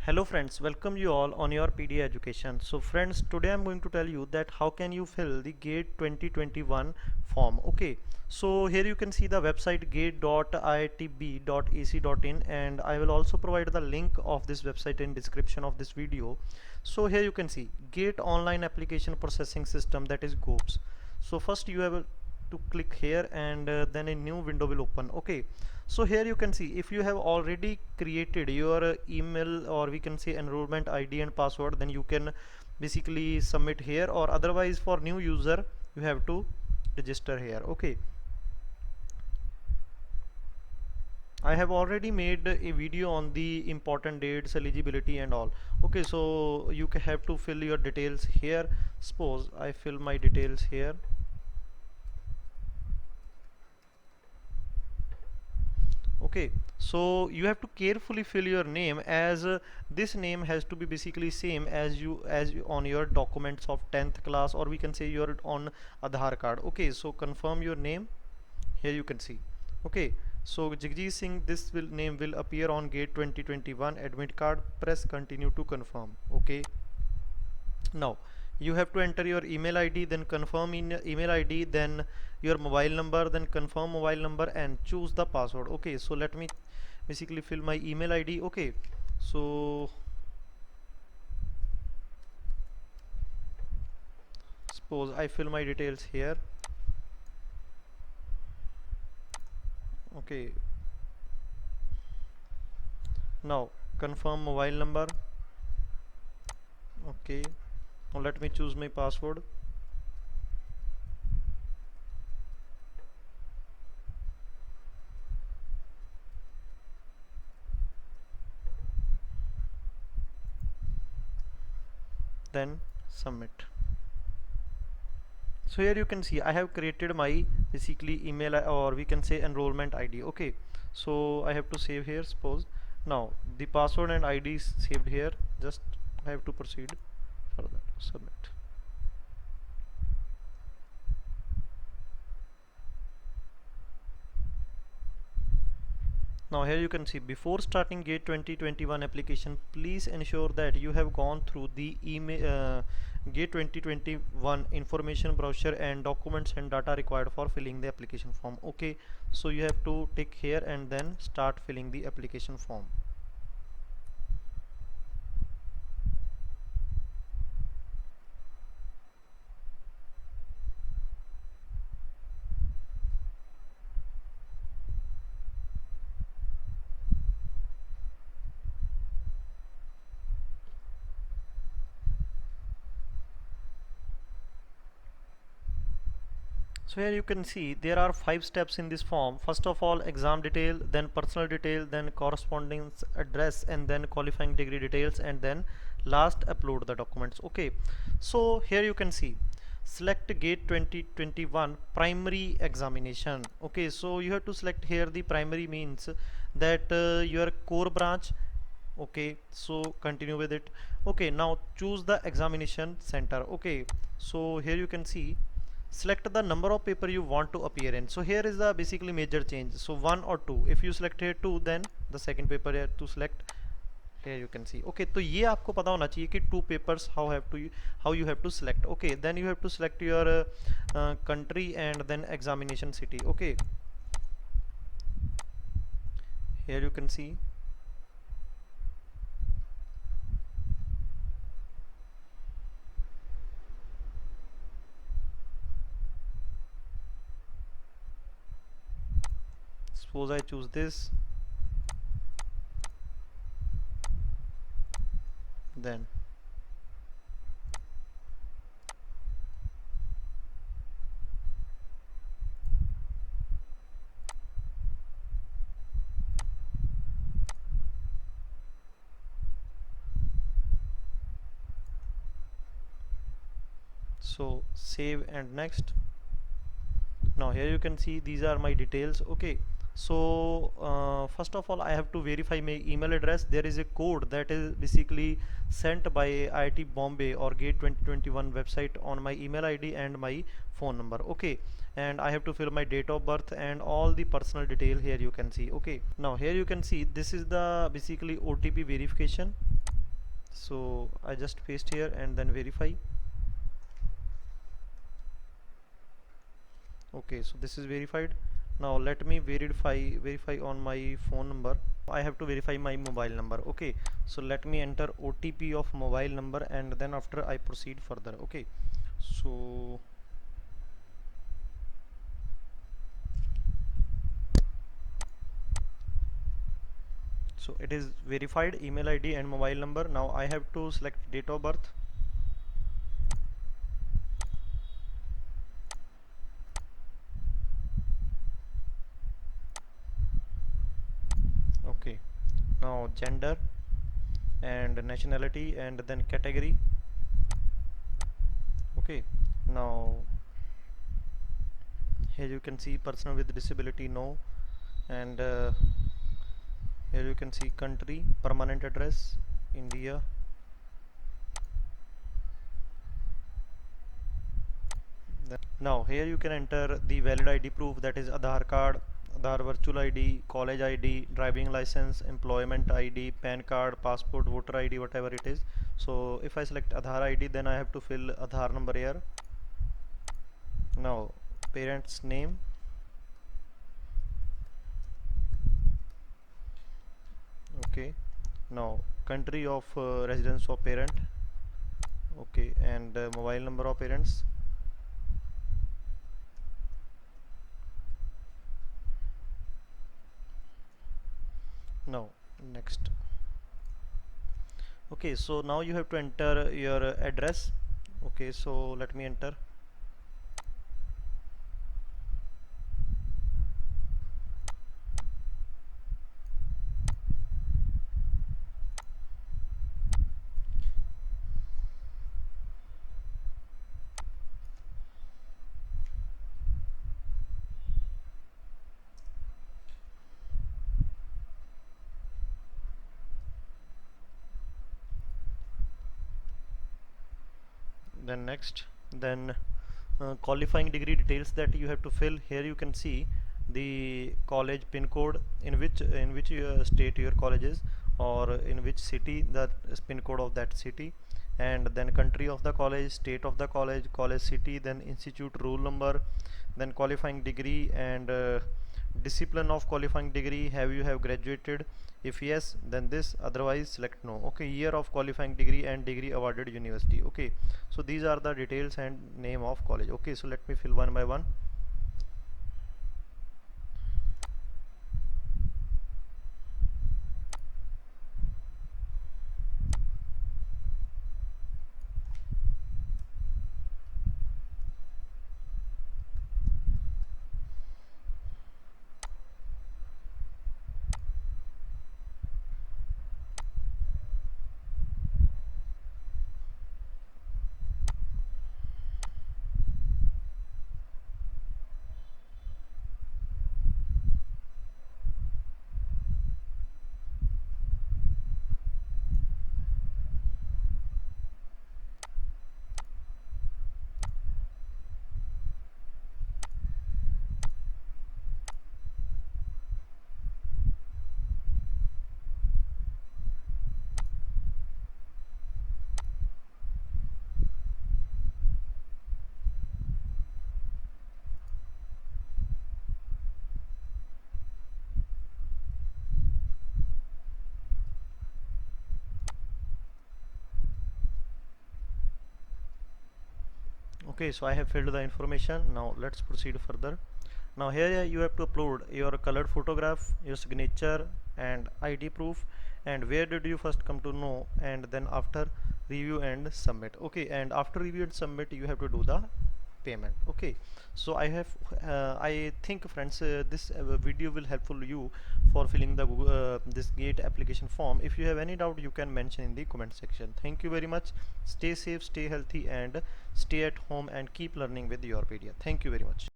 Hello friends, welcome you all on your PD education. So friends, today I'm going to tell you that how can you fill the GATE 2021 form. Okay, so here you can see the website gate.iitb.ac.in, and I will also provide the link of this website in description of this video. So here you can see GATE online application processing system, that is GOAPS. So first you have to click here, and then a new window will open. Okay, so here you can see if you have already created your email, or we can say enrollment ID and password, then you can basically submit here, or otherwise for new user you have to register here. Okay, I have already made a video on the important dates, eligibility and all. Okay, so you have to fill your details here. Suppose I fill my details here. Okay, so you have to carefully fill your name, as this name has to be basically same as you on your documents of 10th class, or we can say you're on Aadhaar card. Okay, so confirm your name. Here you can see. Okay, so Jagjeet Singh, this name will appear on gate 2021 admit card. Press continue to confirm. Okay, now you have to enter your email ID, then confirm in email ID, then your mobile number, then confirm mobile number and choose the password. Okay, so let me basically fill my email ID. Okay, so suppose I fill my details here. Okay, now confirm mobile number. Okay, now let me choose my password. Then submit. So here you can see I have created my basically email, or we can say enrollment ID. Okay, so I have to save here. Suppose now the password and ID is saved here. Just I have to proceed further. Submit. Now here you can see before starting GATE 2021 application, please ensure that you have gone through the email GATE 2021 information brochure and documents and data required for filling the application form. Okay, so you have to tick here and then start filling the application form. So here you can see there are 5 steps in this form. First of all, exam detail, then personal detail, then correspondence address, and then qualifying degree details, and then last upload the documents. Okay, so here you can see select GATE 2021 primary examination. Okay, so you have to select here the primary means that your core branch. Okay, so continue with it. Okay, now choose the examination center. Okay, so here you can see select the number of paper you want to appear in. So here is the basically major change. So 1 or 2. If you select here 2, then the second paper here to select. Here you can see. Okay, तो ये आपको पता होना चाहिए कि 2 papers how you have to select. Okay, then you have to select your country and then examination city. Okay, here you can see. Suppose I choose this, then so save and next. Now here you can see these are my details. Okay, so first of all I have to verify my email address. There is a code that is basically sent by IIT Bombay or GATE 2021 website on my email ID and my phone number. Okay, and I have to fill my date of birth and all the personal detail. Here you can see. Okay, now here you can see this is the basically OTP verification. So I just paste here and then verify. Okay, so this is verified. Now let me verify on my phone number. I have to verify my mobile number. Okay, so let me enter OTP of mobile number and then after I proceed further. Okay, so it is verified, email ID and mobile number. Now I have to select date of birth. Okay, now gender and nationality and then category. Okay, now here you can see person with disability, no, and here you can see country, permanent address, India. Now here you can enter the valid ID proof, that is Aadhaar card, Aadhaar virtual ID, college ID, driving license, employment ID, PAN card, passport, voter ID, whatever it is. So if I select Aadhaar ID, then I have to fill Aadhaar number here. Now parents name, okay. Now country of residence of parent, okay, and mobile number of parents. Now next. Okay, so now you have to enter your address. Okay, so let me enter. Then next, then qualifying degree details that you have to fill. Here you can see the college pin code, in which state your college is, or in which city, that is pin code of that city, and then country of the college, state of the college, college city, then institute roll number, then qualifying degree and discipline of qualifying degree. Have graduated? If yes, then this, otherwise select no. Okay, year of qualifying degree and degree awarded university. Okay, so these are the details and name of college. Okay, so let me fill one by one. Okay, so I have filled the information. Now let's proceed further. Now here you have to upload your colored photograph, your signature and ID proof, and where did you first come to know, and then after review and submit. Okay, and after review and submit you have to do the payment. Okay, so I think friends, this video will helpful you for filling the this GATE application form. If you have any doubt, you can mention in the comment section. Thank you very much. Stay safe, stay healthy, and stay at home and keep learning with your Yourpedia. Thank you very much.